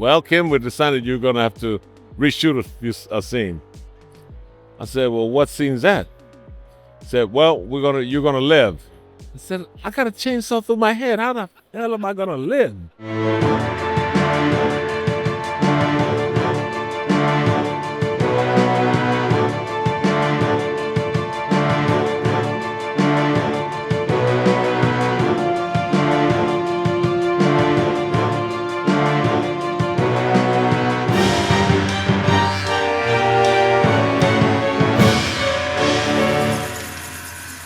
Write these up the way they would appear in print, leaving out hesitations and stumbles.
well, Kim, we decided you're going to have to reshoot a scene. I said, well, what scene's that? He said, well, you're going to live. I said, I got a chainsaw through my head. How the hell am I going to live?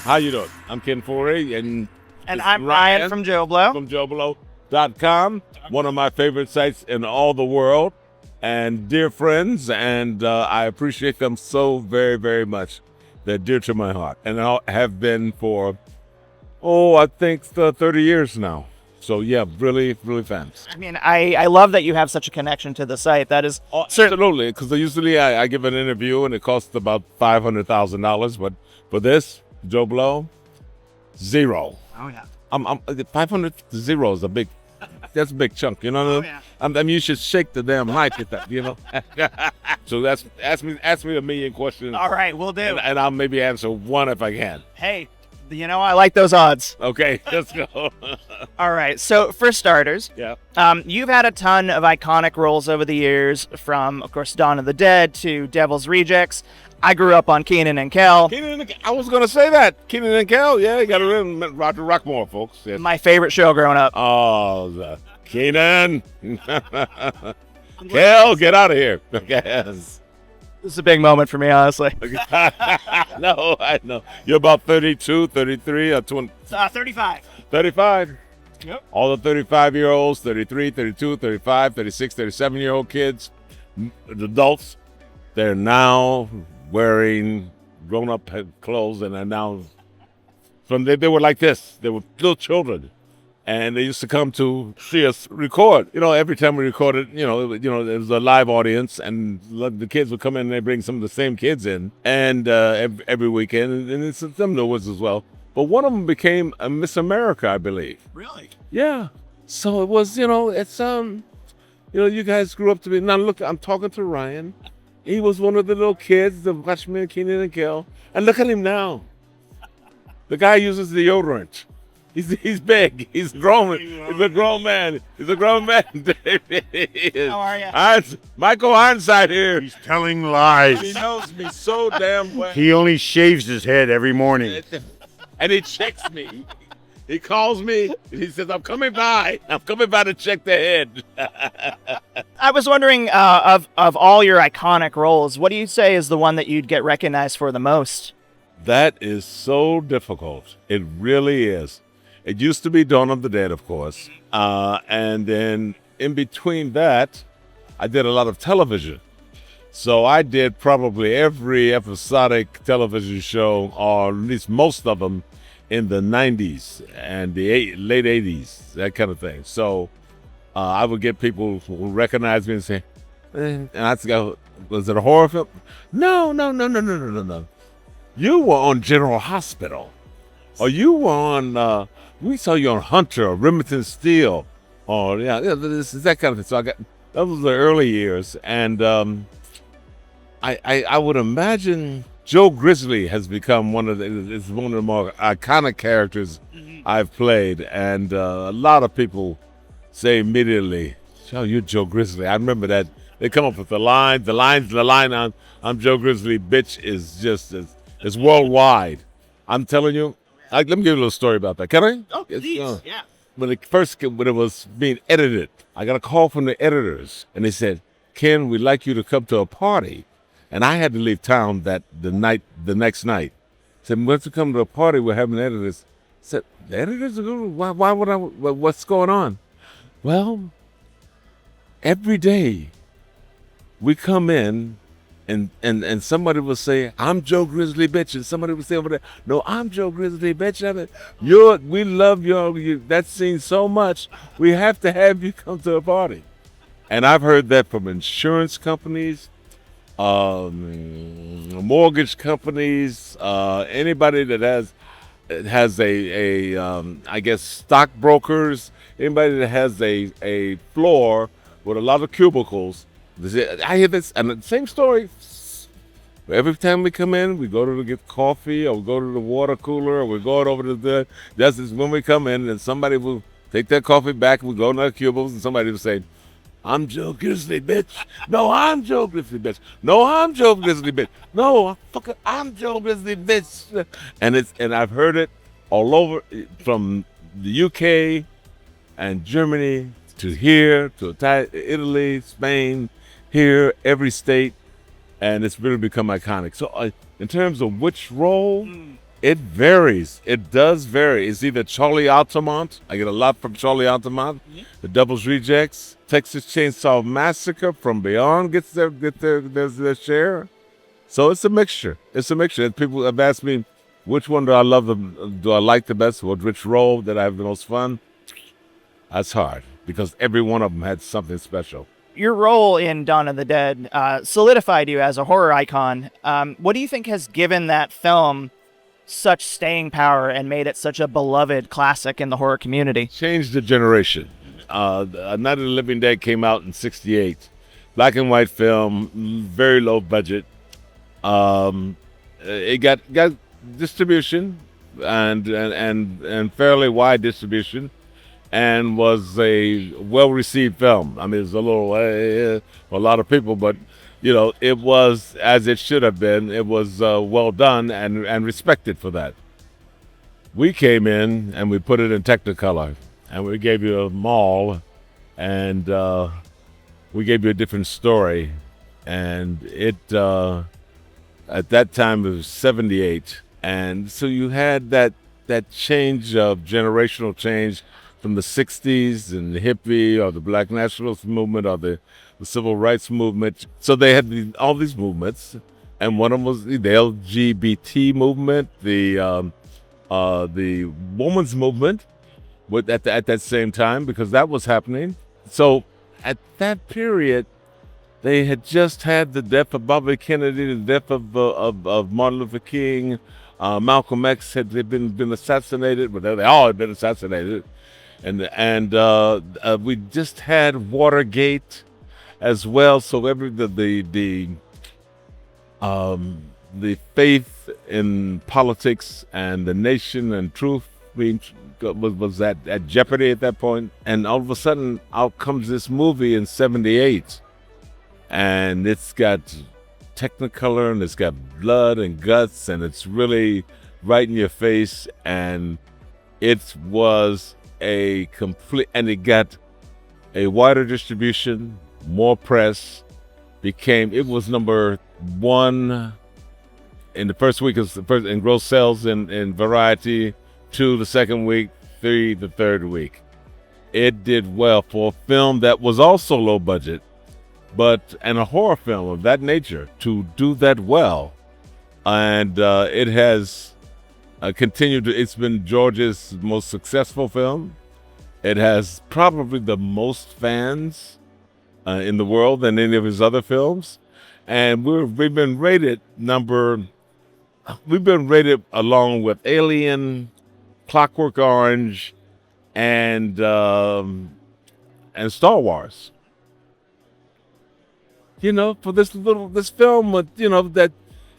How you doing? I'm Ken Foree, and I'm Ryan from JoBlo. From JoBlo.com, one of my favorite sites in all the world, and dear friends, and I appreciate them so very, very much. They're dear to my heart, and have been for, I think 30 years now. So yeah, really, really fans. I mean, I love that you have such a connection to the site. That is absolutely, because usually I give an interview and it costs about $500,000, but for this, JoBlo, zero. Oh yeah. I'm 500 zero is that's a big chunk. You know what I mean? You should shake the damn mic at that. You know. So ask me a million questions. All right, we'll do. And I'll maybe answer one if I can. Hey, I like those odds. Okay, let's go. All right. So for starters, you've had a ton of iconic roles over the years, from of course Dawn of the Dead to Devil's Rejects. I grew up on Kenan and Kel. I was going to say that. Kenan and Kel, yeah, you got to remember Roger Rockmore, folks. Yes. My favorite show growing up. Oh, Kenan. Kel, get out of here. Yes. This is a big moment for me, honestly. No, I know. You're about 32, 33, or 20? 35. 35? Yep. All the 35-year-olds, 33, 32, 35, 36, 37-year-old kids, adults, they're now wearing grown-up clothes, and are now they were like this. They were little children, and they used to come to see us record. Every time we recorded, there was a live audience, and the kids would come in and they bring some of the same kids in, and every weekend, and it's some new ones as well. But one of them became a Miss America, I believe. Really? Yeah. So it was, it's you guys grew up to be. Now look, I'm talking to Ryan. He was one of the little kids that watched me and Kenan and Kel. And look at him now. The guy uses deodorant. He's big. He's grown. He's a grown man. He's a grown man. How are you? Michael Ironside here. He's telling lies. He knows me so damn well. He only shaves his head every morning. And he checks me. He calls me and he says, I'm coming by to check the head. I was wondering, of all your iconic roles, what do you say is the one that you'd get recognized for the most? That is so difficult. It really is. It used to be Dawn of the Dead, of course. And then in between that, I did a lot of television. So I did probably every episodic television show, or at least most of them, in the 90s and the late 80s, that kind of thing. So I would get people who recognize me and say, and I'd go, was it a horror film? No. You were on General Hospital. Or you were on, we saw you on Hunter or Remington Steel. Or, this is that kind of thing. So that was the early years. And I would imagine Joe Grizzly has become one of the more iconic characters I've played, and a lot of people say immediately, "Oh, you're Joe Grizzly." I remember that they come up with the line. The line on "I'm Joe Grizzly," bitch, is just it's worldwide. I'm telling you. Let me give you a little story about that. Can I? Oh, please. Yeah. When it was being edited, I got a call from the editors, and they said, "Ken, we'd like you to come to a party." And I had to leave town the next night. Said, "Once you come to a party, we're having editors." Said, "The editors are going? Why would I? What's going on?" Well, every day we come in, and somebody will say, "I'm Joe Grizzly, bitch," and somebody will say over there, "No, I'm Joe Grizzly, bitch. We love that scene so much. We have to have you come to a party." And I've heard that from insurance companies, mortgage companies, anybody that has I guess stockbrokers, anybody that has a floor with a lot of cubicles. I hear this, and the same story. Every time we come in, we go to get coffee, or we go to the water cooler, or we go over to the. That's when we come in, and somebody will take their coffee back. We go in our cubicles, and somebody will say, "I'm Joe Grizzly, bitch. No, I'm Joe Grizzly, bitch. No, I'm Joe Grizzly, bitch. No, I'm Joe Grizzly, bitch." And I've heard it all over, from the UK and Germany to here to Italy, Spain, here, every state. And it's really become iconic. So in terms of which role, it varies. It does vary. It's either Charlie Altamont. I get a lot from Charlie Altamont. The Devil's Rejects. Texas Chainsaw Massacre from Beyond gets their share. So it's a mixture. It's a mixture. And people have asked me, which one do I like the best? Which role that I have the most fun? That's hard, because every one of them had something special. Your role in Dawn of the Dead solidified you as a horror icon. What do you think has given that film such staying power and made it such a beloved classic in the horror community? Changed the generation. Night of the Living Dead came out in '68. Black and white film, very low budget. It got distribution and fairly wide distribution, and was a well-received film. I mean, it's a little for a lot of people, but it was as it should have been. It was well done and respected for that. We came in and we put it in Technicolor, and we gave you a mall, and we gave you a different story. And it at that time it was '78, and so you had that change of generational change from the '60s and the hippie or the Black nationalist movement or the civil rights movement. So they had all these movements, and one of them was the LGBT movement, the women's movement, at that same time, because that was happening. So at that period, they had just had the death of Bobby Kennedy, the death of Martin Luther King, Malcolm X had been assassinated, but they all had been assassinated. And we just had Watergate as well. So the faith in politics and the nation and truth was at jeopardy at that point. And all of a sudden, out comes this movie in '78, and it's got Technicolor, and it's got blood and guts, and it's really right in your face, and it was a complete, and it got a wider distribution, more press, it was number one in the first week in gross sales in Variety, 2 the second week, 3 the third week. It did well for a film that was also low budget, and a horror film of that nature to do that well. And it has continued. It's been George's most successful film. It has probably the most fans in the world than any of his other films, and we've been rated along with Alien, Clockwork Orange, and Star Wars. For this film, that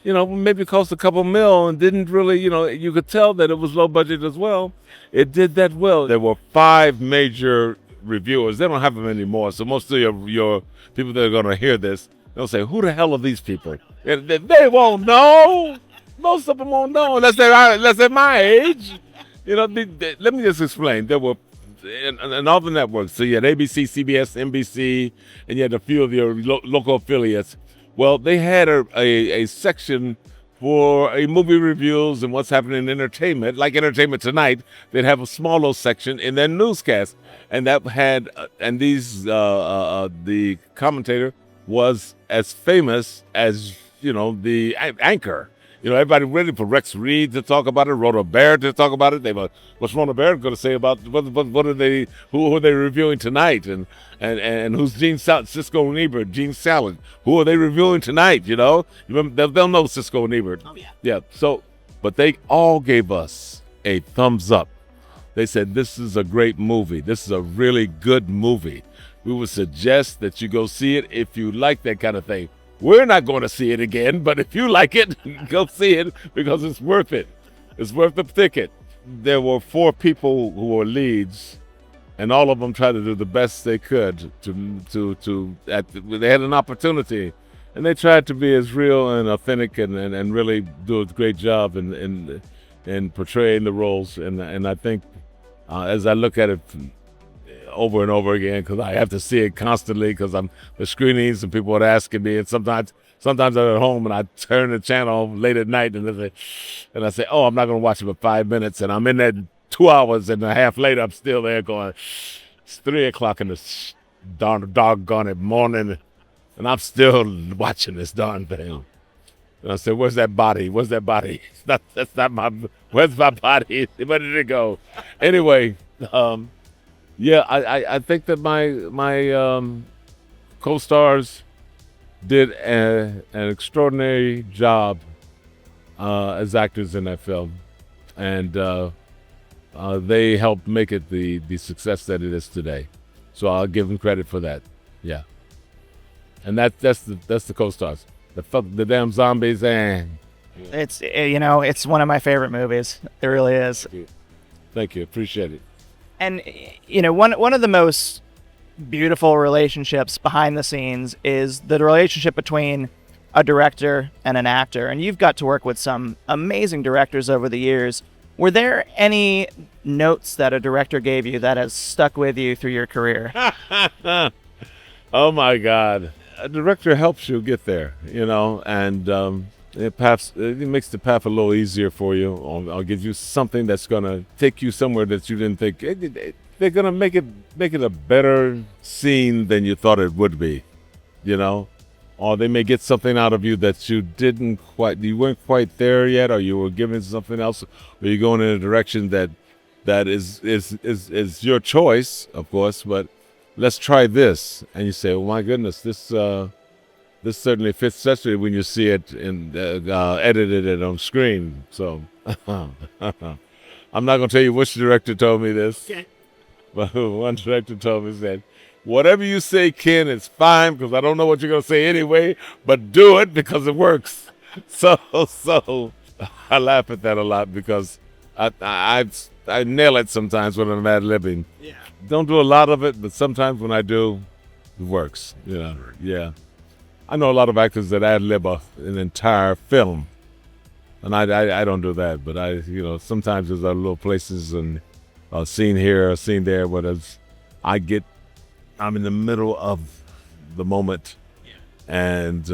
maybe cost a couple mil and didn't really, you could tell that it was low budget as well. It did that well. There were 5 major reviewers. They don't have them anymore. So most of your people that are going to hear this, they'll say, "Who the hell are these people?" They won't know. Most of them won't know unless they're my age. Let me just explain. There were and all the networks. So you had ABC, CBS, NBC, and you had a few of your local affiliates. Well, they had a section for movie reviews and what's happening in entertainment, like Entertainment Tonight. They'd have a smaller section in their newscast, and that had the commentator was as famous as the anchor. Everybody ready for Rex Reed to talk about it, Rhoda Baird to talk about it. What's Rhoda Baird going to say about what are they? Who are they reviewing tonight? And who's Cisco and Ebert, Gene Salad? Who are they reviewing tonight? They'll know Cisco and Ebert. Oh yeah. Yeah. So, but they all gave us a thumbs up. They said, "This is a great movie. This is a really good movie. We would suggest that you go see it if you like that kind of thing. We're not going to see it again, but if you like it, go see it because it's worth it. It's worth the ticket. There were 4 people who were leads, and all of them tried to do the best they could they had an opportunity, and they tried to be as real and authentic and really do a great job in portraying the roles. And I think as I look at it over and over again, because I have to see it constantly because I'm the screenings and people are asking me, and sometimes I'm at home and I turn the channel late at night and I say, oh, I'm not going to watch it for 5 minutes, and I'm in there 2 hours and a half later, I'm still there going, it's 3 o'clock in the doggone it morning, and I'm still watching this darn thing. And I said, where's that body? Where's that body? That's not my, where's my body? Where did it go? Anyway, yeah, I think that my co-stars did an extraordinary job as actors in that film, and they helped make it the success that it is today. So I'll give them credit for that. Yeah, and that's the co-stars. The damn zombies, and It's it's one of my favorite movies. It really is. Thank you, appreciate it. And one of the most beautiful relationships behind the scenes is the relationship between a director and an actor. And you've got to work with some amazing directors over the years. Were there any notes that a director gave you that has stuck with you through your career? Oh my God. A director helps you get there, and it makes the path a little easier for you. I'll give you something that's going to take you somewhere that you didn't think. They're going to make it a better scene than you thought it would be, or they may get something out of you that you weren't quite there yet, or you were given something else, or you're going in a direction that is your choice, of course, but let's try this. And you say, oh my goodness, this certainly fits, especially when you see it edited it on screen. So I'm not going to tell you which director told me this. Okay. But one director told me, said, whatever you say, Ken, it's fine because I don't know what you're going to say anyway, but do it because it works. So I laugh at that a lot because I nail it sometimes when I'm ad-libbing. Yeah. Don't do a lot of it, but sometimes when I do, it works. Yeah. I know a lot of actors that ad-lib an entire film, and I don't do that. But sometimes there's little places and a scene here, a scene there, I'm in the middle of the moment, and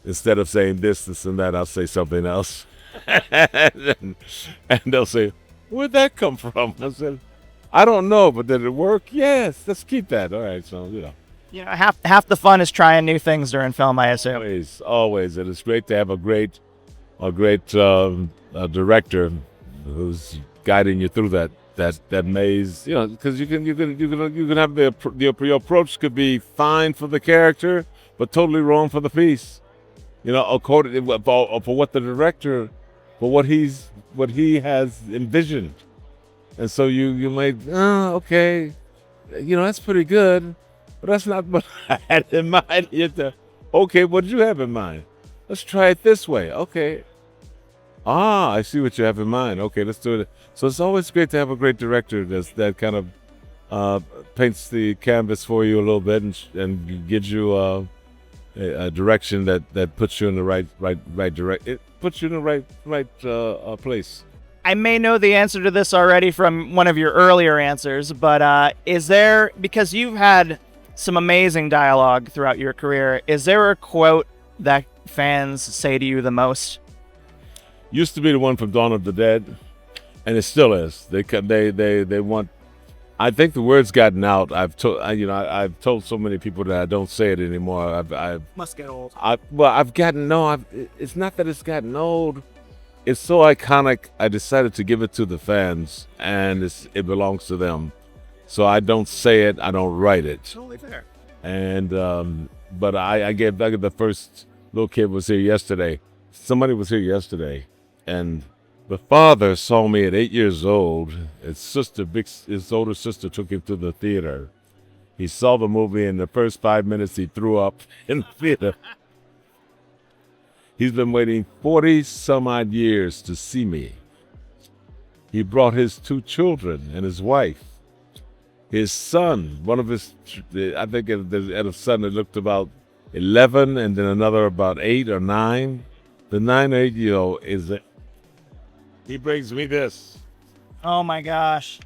instead of saying this, and that, I'll say something else, and they'll say, where'd that come from? I said, I don't know, but did it work? Yes, let's keep that. All right, so half the fun is trying new things during film, I assume. Always, and it's great to have a great director who's guiding you through that maze. Because you can have your approach could be fine for the character, but totally wrong for the piece. According for what the director, for what he has envisioned. And so you might, okay, that's pretty good, but that's not what I had in mind. Okay, what did you have in mind? Let's try it this way. Okay. I see what you have in mind. Okay, let's do it. So it's always great to have a great director that kind of paints the canvas for you a little bit and gives you a direction that puts you in the right direct. It puts you in the right place. I may know the answer to this already from one of your earlier answers, but is there, because you've had some amazing dialogue throughout your career, is there a quote that fans say to you the most? Used to be the one from Dawn of the Dead, and it still is. They want. I think the word's gotten out. I've told so many people that I don't say it anymore. Must get old. It's not that it's gotten old. It's so iconic, I decided to give it to the fans, and it belongs to them. So I don't say it, I don't write it. Totally fair. And but I get the first little kid was here yesterday. Somebody was here yesterday, and the father saw me at 8 years old. His older sister took him to the theater, He saw the movie, in the first 5 minutes he threw up in the theater. He's been waiting 40 some odd years to see me. He brought his 2 children and his wife. His son, one of his, I think had a son that looked about 11 and then another about 8 or 9. The 9 or 8-year-old he brings me this. Oh my gosh.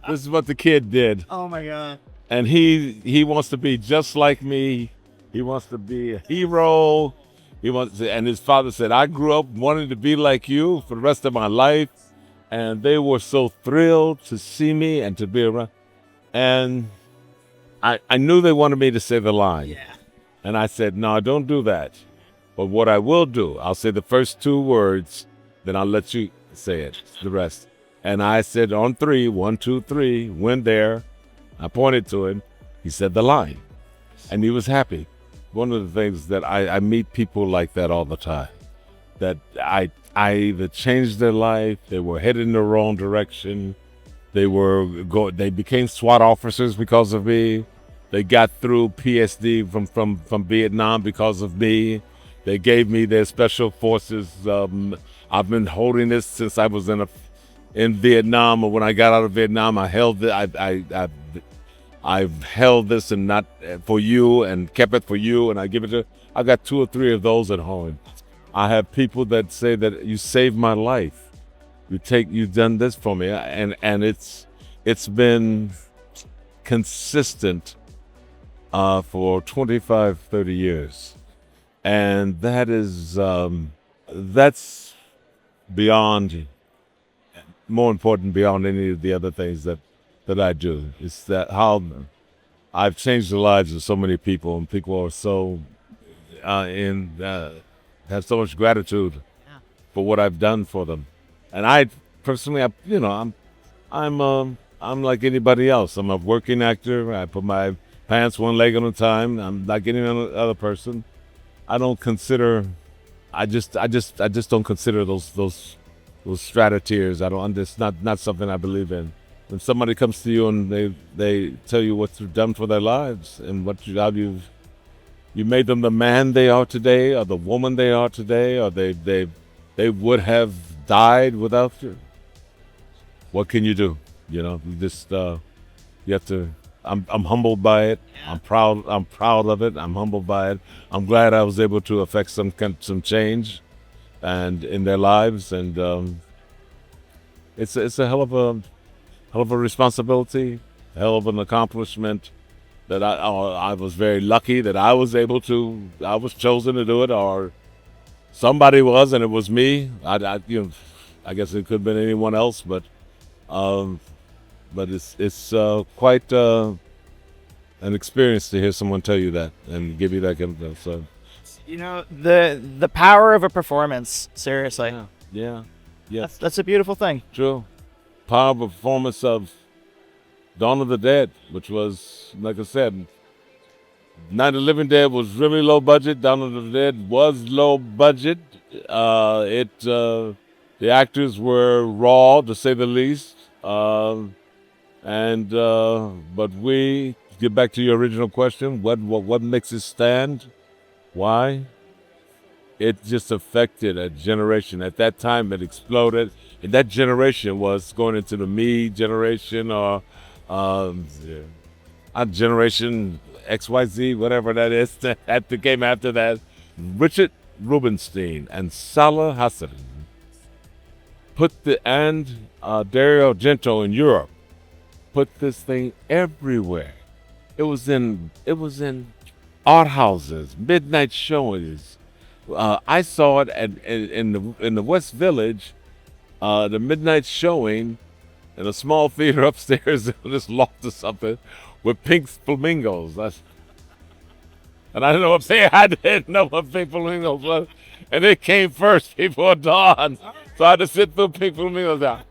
This is what the kid did. Oh my god. And he wants to be just like me. He wants to be a hero. And his father said, I grew up wanting to be like you for the rest of my life. And they were so thrilled to see me and to be around. And I knew they wanted me to say the line. Yeah. And I said, no, don't do that. But what I will do, I'll say the first 2 words, then I'll let you say it, the rest. And I said on 3, 1, 2, 3, went there. I pointed to him. He said the line. And he was happy. One of the things that I meet people like that all the time, that I either changed their life, they were headed in the wrong direction, they became SWAT officers because of me, they got through PSD from Vietnam because of me, they gave me their special forces. I've been holding this since I was in Vietnam, or when I got out of Vietnam, I held it. I've held this and not for you and kept it for you, and I give it to. I got 2 or 3 of those at home. I have people that say that you saved my life. You've done this for me, and it's been consistent for 25, 30 years, and that's beyond, more important beyond any of the other things that I do. It's that how I've changed the lives of so many people, and people are so have so much gratitude for what I've done for them. And I personally, I'm like anybody else. I'm a working actor. I put my pants one leg at a time. I'm like any other person. I don't consider. I just don't consider those strata tiers. I don't. It's not something I believe in. When somebody comes to you and they tell you what you've done for their lives and how you made them the man they are today, or the woman they are today, or they would have died without you. What can you do? You have to. I'm humbled by it. Yeah. I'm proud of it. I'm humbled by it. I'm glad I was able to affect some change, and in their lives, and it's a hell of a responsibility, a hell of an accomplishment. That I was very lucky that I was chosen to do it, or somebody was, and it was me. I guess it could have been anyone else, but it's quite an experience to hear someone tell you that and give you that kind of stuff. So the power of a performance. Seriously. Yeah. That's a beautiful thing. True. Power of a performance of Dawn of the Dead, which was, like I said, Night of the Living Dead was really low budget. Dawn of the Dead was low budget. The actors were raw, to say the least. But we get back to your original question. What makes it stand? Why? It just affected a generation. At that time, it exploded. And that generation was going into the me generation, or generation XYZ, whatever that is, that came after that. Richard Rubinstein and Salah Hassan and Dario Argento in Europe put this thing everywhere. It was in art houses, midnight showings. I saw it in the West Village, the midnight showing in a small theater upstairs in this loft or something with pink flamingos. And I didn't know what pink flamingos was. And it came first before dawn. So I had to sit through pink flamingos out.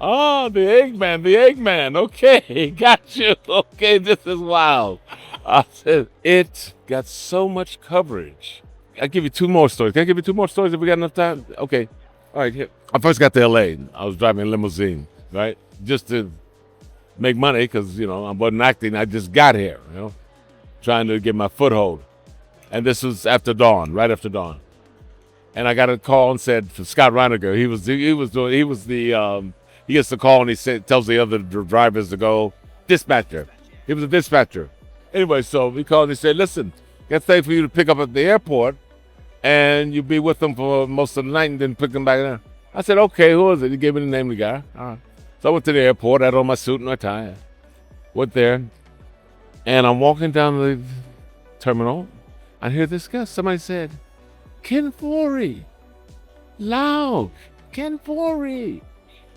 Oh, the Eggman. Okay, got you. Okay, this is wild. I said, it got so much coverage. I'll give you 2 more stories. Can I give you 2 more stories if we got enough time? Okay. All right. Here. I first got to LA. I was driving a limousine, right? Just to make money because, you know, I wasn't acting. I just got here, you know, trying to get my foothold. And this was after dawn, right after dawn. And I got a call and said for Scott Reiniger, he gets the call and tells the other drivers to go dispatcher. He was a dispatcher. Anyway, so he called and he said, listen, got thing for you to pick up at the airport and you'll be with them for most of the night and then pick them back there. I said, okay, who is it? He gave me the name of the guy. All right. So I went to the airport, I had on my suit and my tie. Went there, and I'm walking down the terminal. I hear this guy. Somebody said, Ken Foree. Loud. Ken Foree.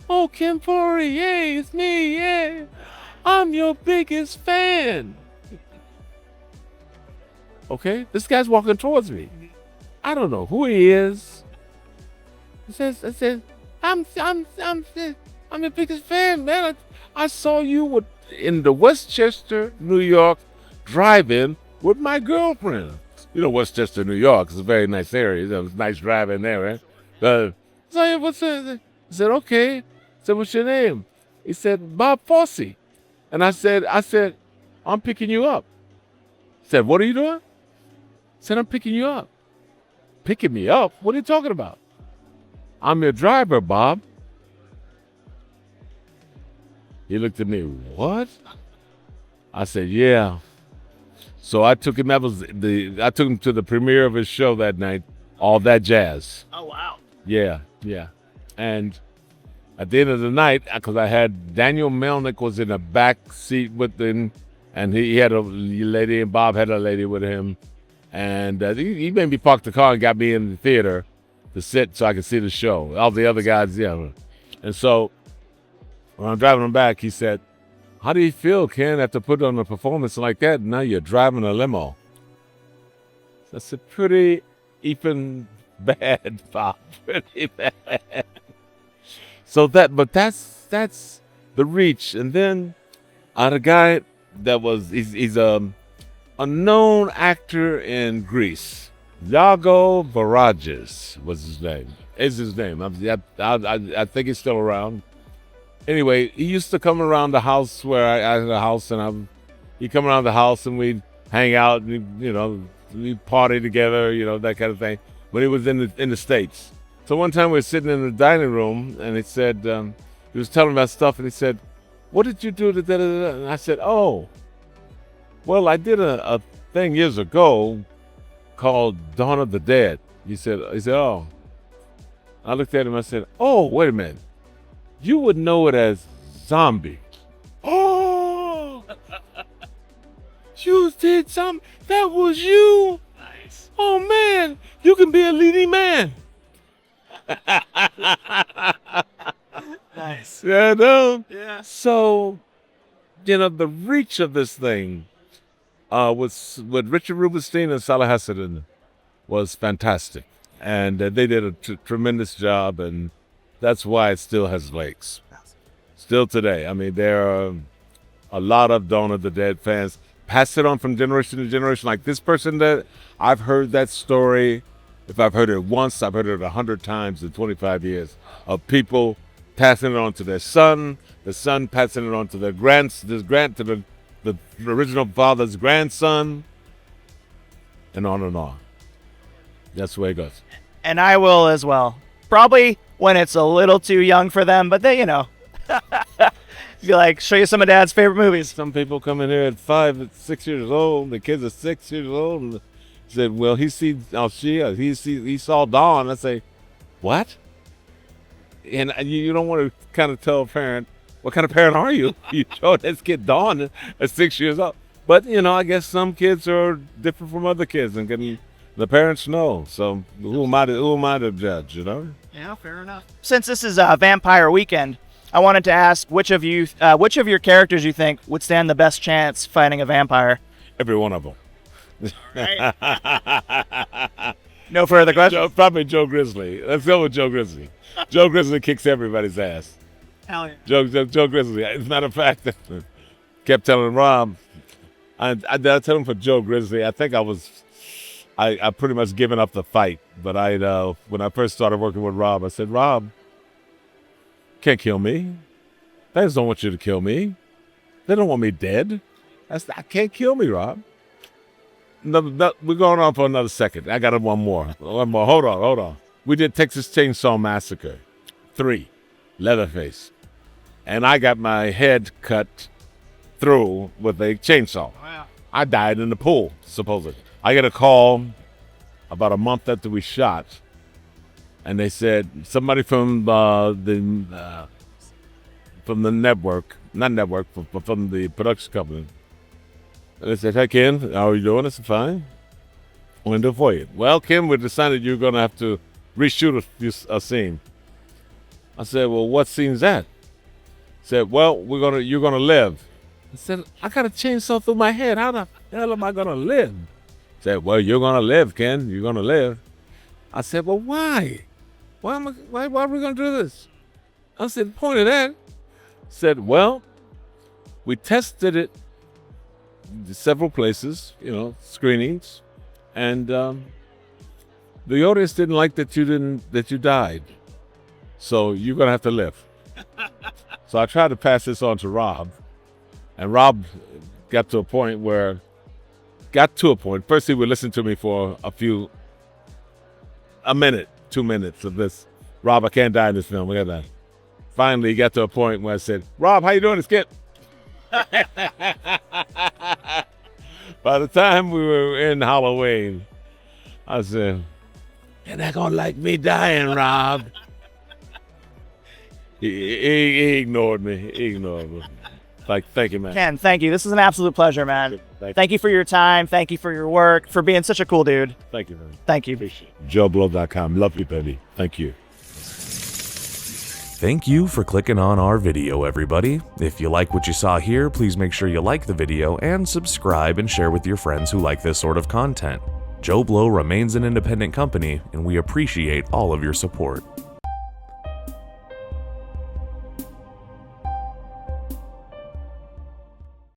Oh, Ken Foree. Hey, it's me. Yeah. I'm your biggest fan. Okay, this guy's walking towards me. I don't know who he is. I said, I'm your biggest fan, man. I saw you in the Westchester, New York, driving with my girlfriend. You know, Westchester, New York is a very nice area. It's nice driving there, right? So what's that? I said, okay. I said, what's your name? He said, Bob Fosse. And I said, I'm picking you up. He said, what are you doing? I said, I'm picking you up. Picking me up? What are you talking about? I'm your driver, Bob. He looked at me, what? I said, yeah. So I took him, I took him to the premiere of his show that night, All That Jazz. Oh, wow. Yeah. And at the end of the night, because I had Daniel Melnick was in the back seat with him, and he had a lady, and Bob had a lady with him. And he made me park the car and got me in the theater to sit so I could see the show. All the other guys, yeah. And so when I'm driving him back, he said, how do you feel, Ken, after putting on a performance like that? Now you're driving a limo. So I said, pretty even bad, Bob. Pretty bad. So that's the reach. And then the guy that he's a known actor in Greece. Yago Varages was his name. Is his name. I think he's still around. Anyway, he used to come around the house where I had a house, and he'd come around the house and we'd hang out, and we'd party together, that kind of thing. When he was in the States. So one time we were sitting in the dining room, and he said, he was telling about stuff, and he said, what did you do to da-da-da-da? And I said, oh, well, I did a thing years ago called Dawn of the Dead. He said, oh. I looked at him, I said, oh, wait a minute. You would know it as Zombie. Oh, you did something. That was you. Nice. Oh, man, you can be a leading man. Nice. Yeah, no. Yeah. So, the reach of this thing was with Richard Rubenstein and Salah Hassan was fantastic. And they did a tremendous job, and that's why it still has legs. Still today. I mean, there are a lot of Dawn of the Dead fans. Pass it on from generation to generation. Like this person that I've heard that story. If I've heard it once, I've heard it 100 times in 25 years of people passing it on to their son, the son passing it on to their to the original father's grandson, and on and on. That's the way it goes. And I will as well. Probably when it's a little too young for them, but they, be like, show you some of Dad's favorite movies. Some people come in here at 5 and 6 years old. The kids are 6 years old, and said, well, he saw Dawn. I say, what? And you don't want to kind of tell a parent, what kind of parent are you? You show this kid Dawn at 6 years old. But, I guess some kids are different from other kids, and the parents know. So who am I to judge, Yeah, fair enough. Since this is a Vampire Weekend, I wanted to ask which of your characters you think would stand the best chance fighting a vampire? Every one of them. Right. No further questions? Probably Joe Grizzly. Let's go with Joe Grizzly. Joe Grizzly kicks everybody's ass. Hell yeah. Joe Grizzly. As a matter of fact, kept telling Rob, I tell him for Joe Grizzly, I think I pretty much given up the fight. But when I first started working with Rob, I said, Rob, can't kill me. Fans don't want you to kill me. They don't want me dead. I can't kill me, Rob. We're going on for another second. I got one more. Hold on. We did Texas Chainsaw Massacre 3, Leatherface. And I got my head cut through with a chainsaw. Wow. I died in the pool, supposedly. I get a call about a month after we shot, and they said somebody from the network, not network, but from the production company. And they said, "Hey, Ken, how are you doing?" I said, "Fine. I'm going to do it for you." "Well, Ken, we decided you're going to have to reshoot a scene." I said, "Well, what scene's that?" He said, "Well, you're going to live." I said, "I got a chainsaw through my head. How the hell am I going to live?" He said, "Well, you're going to live, Ken. You're going to live." I said, "Well, why? Why are we going to do this?" I said, "The point of that." He said, "Well, we tested it several places, screenings, and the audience didn't like that you died. So you're gonna have to live." So I tried to pass this on to Rob, and Rob got to a point. First he would listen to me for a minute, 2 minutes of this. "Rob, I can't die in this film. We got that." Finally, he got to a point where I said, "Rob, how you doing? It's Kit." By the time we were in Halloween, I said, "You're not gonna like me dying, Rob." He ignored me. Like, thank you, man. Ken, thank you. This is an absolute pleasure, man. Thank you for your time. Thank you for your work, for being such a cool dude. Thank you, man. Thank you. JoBlo.com. Love you, baby. Thank you. Thank you for clicking on our video, everybody. If you like what you saw here, please make sure you like the video and subscribe and share with your friends who like this sort of content. JoBlo remains an independent company, and we appreciate all of your support.